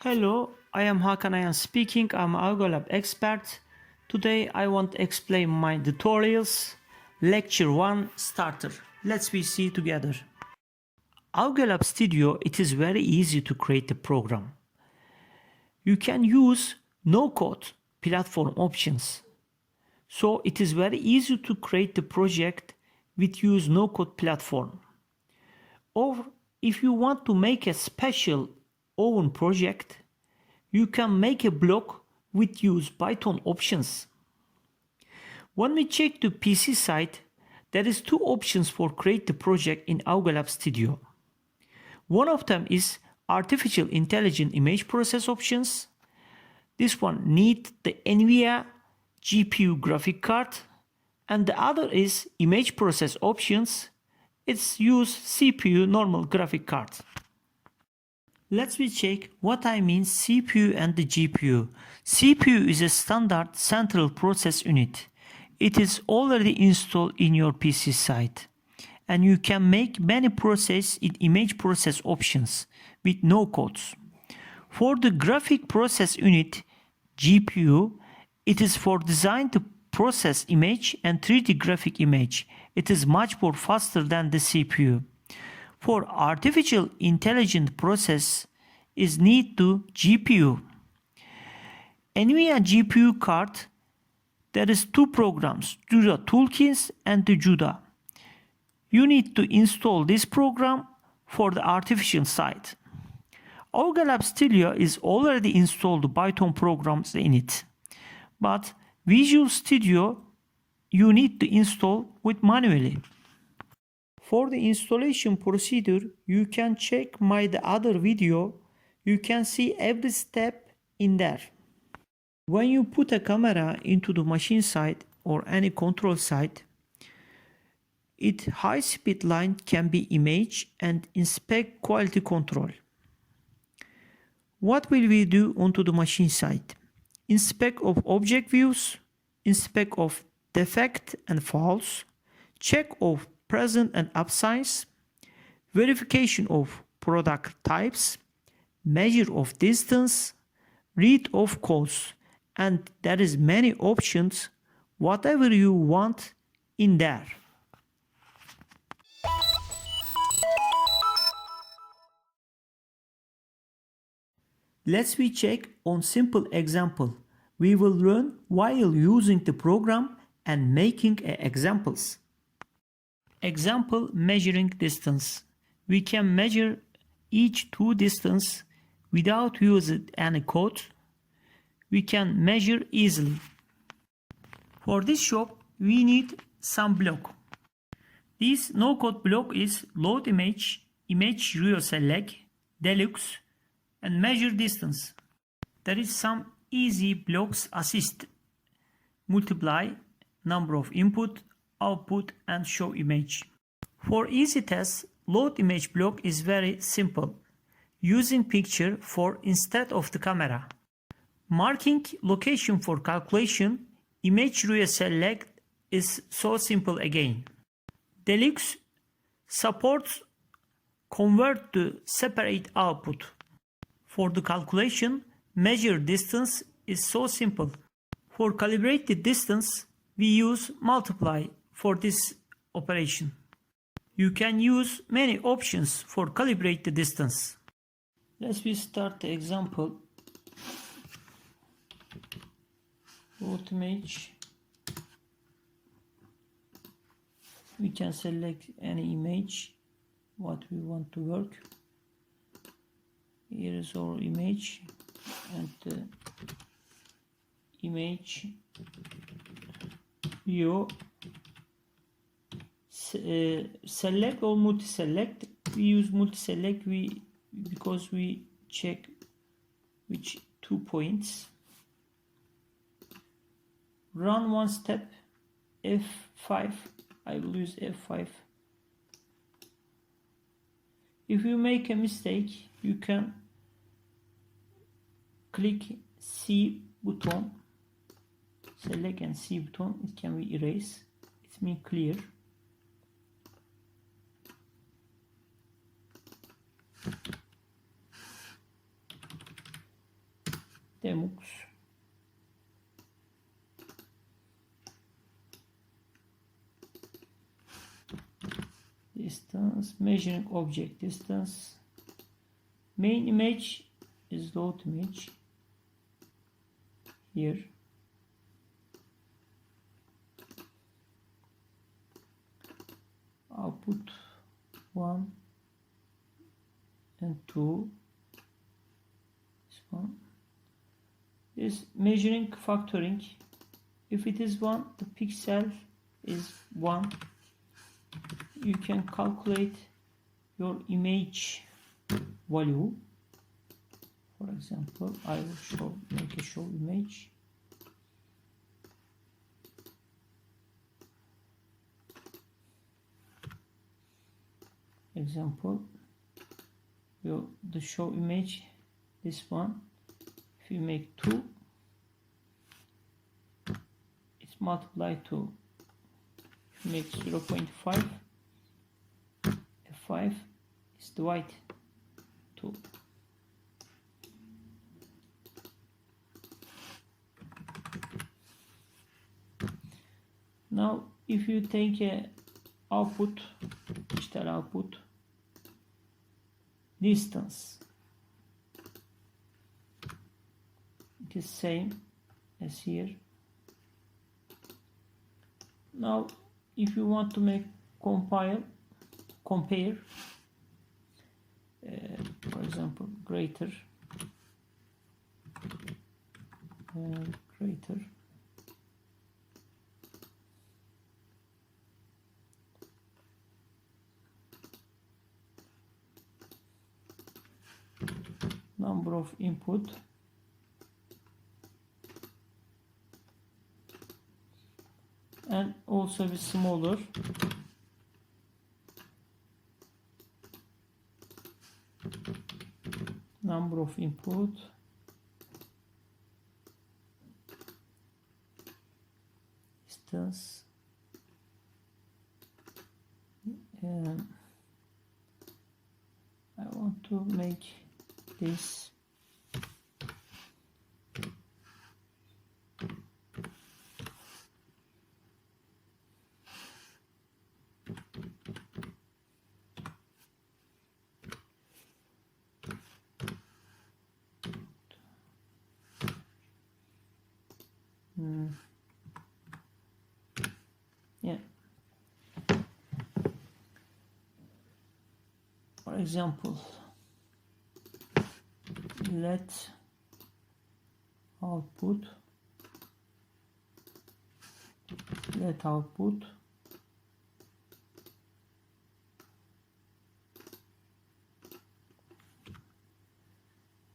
Hello, I am Hakan. I am speaking. I'm Augelab expert. Today I want to explain my tutorials. Lecture 1 starter. Let's we see together. Augelab Studio, it is very easy to create a program. You can use no-code platform options. So it is very easy to create the project with use no-code platform. Or if you want to make a special own project, you can make a block with use Python options. When we check the PC site, there is two options for create the project in Augelab Studio. One of them is artificial intelligence image process options. This one needs the NVIDIA GPU graphic card, and the other is image process options. It's use CPU normal graphic card. Let's check what I mean CPU and the GPU. CPU is a standard central process unit. It is already installed in your PC site. And you can make many process in image process options with no codes. For the graphic process unit, GPU, it is for design to process image and 3D graphic image. It is much more faster than the CPU. For artificial intelligence process is need to GPU. NVIDIA GPU card, there is two programs, Juda Toolkits and the Juda. You need to install this program for the artificial side. Augelab Studio is already installed Python programs in it. But Visual Studio you need to install with manually. For the installation procedure, you can check my other video. You can see every step in there. When you put a camera into the machine side or any control side, its high speed line can be image and inspect quality control. What will we do onto the machine side? Inspect of object views, inspect of defect and faults, check of present and absence, verification of product types, measure of distance, read of codes, and there is many options, whatever you want in there. Let's check on simple example. We will learn while using the program and making examples. Example measuring distance. We can measure each two distance without using any code. We can measure easily. For this shop, we need some block. This no-code block is load image, image select, deluxe, and measure distance. There is some easy blocks assist, multiply, number of input, output, and show image. For easy tests, load image block is very simple, using picture for instead of the camera. Marking location for calculation, image select is so simple again. Deluxe supports convert to separate output. For the calculation, measure distance is so simple. For calibrated distance, we use multiply for this operation. You can use many options for calibrate the distance. Let's start the example. Load image. We can select any image what we want to work. Here is our image and the image view. Select or multi-select. We use multi-select because we check which 2 points. Run one step, F5. I will use F5. If you make a mistake, you can click C button, select and C button, it can be erased, it means clear. demux distance, measuring object distance, main image is load image here, output 1 and 2, this one is measuring factoring. If it is 1, the pixel is 1. You can calculate your image value. For example, I will make a show image. Example, the show image, this one, if you make 2, it's multiply 2. If you make 0.5, F5 is divide 2. Now if you take a output, digital output, distance, it is same as here. Now if you want to make compare, for example, greater, number of input, and also be smaller, number of input, distance, and I want to make this yeah. For example, let output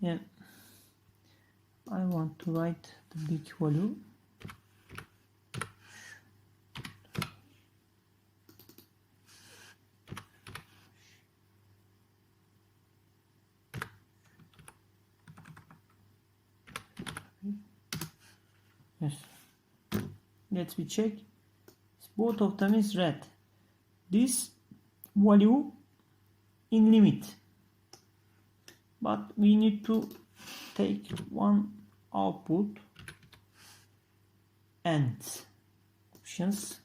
yeah, I want to write the big value. Yes, let's we check. Both of them is red. This value in limit, but we need to take one output and options.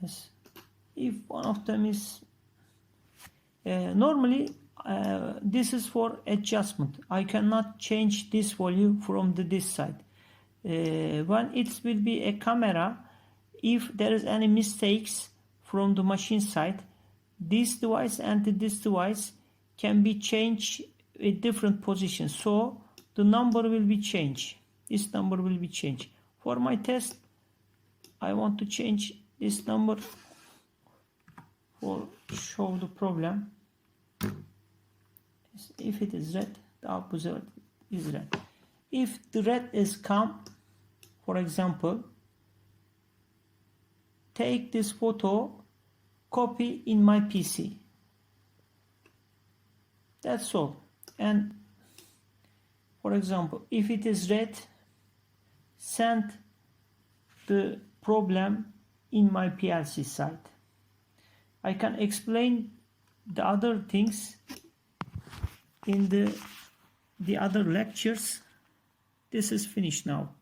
Yes, if one of them is normally this is for adjustment. I cannot change this value from this side. When it will be a camera, if there is any mistakes from the machine side, this device and this device can be changed with different positions. So the number will be changed. This number will be changed. For my test, I want to change this number for show the problem. If it is red, the output is red. If the red is come, for example, take this photo, copy in my PC. That's all. And for example, if it is red, send the problem in my PLC site. I can explain the other things in the other lectures. This is finished now.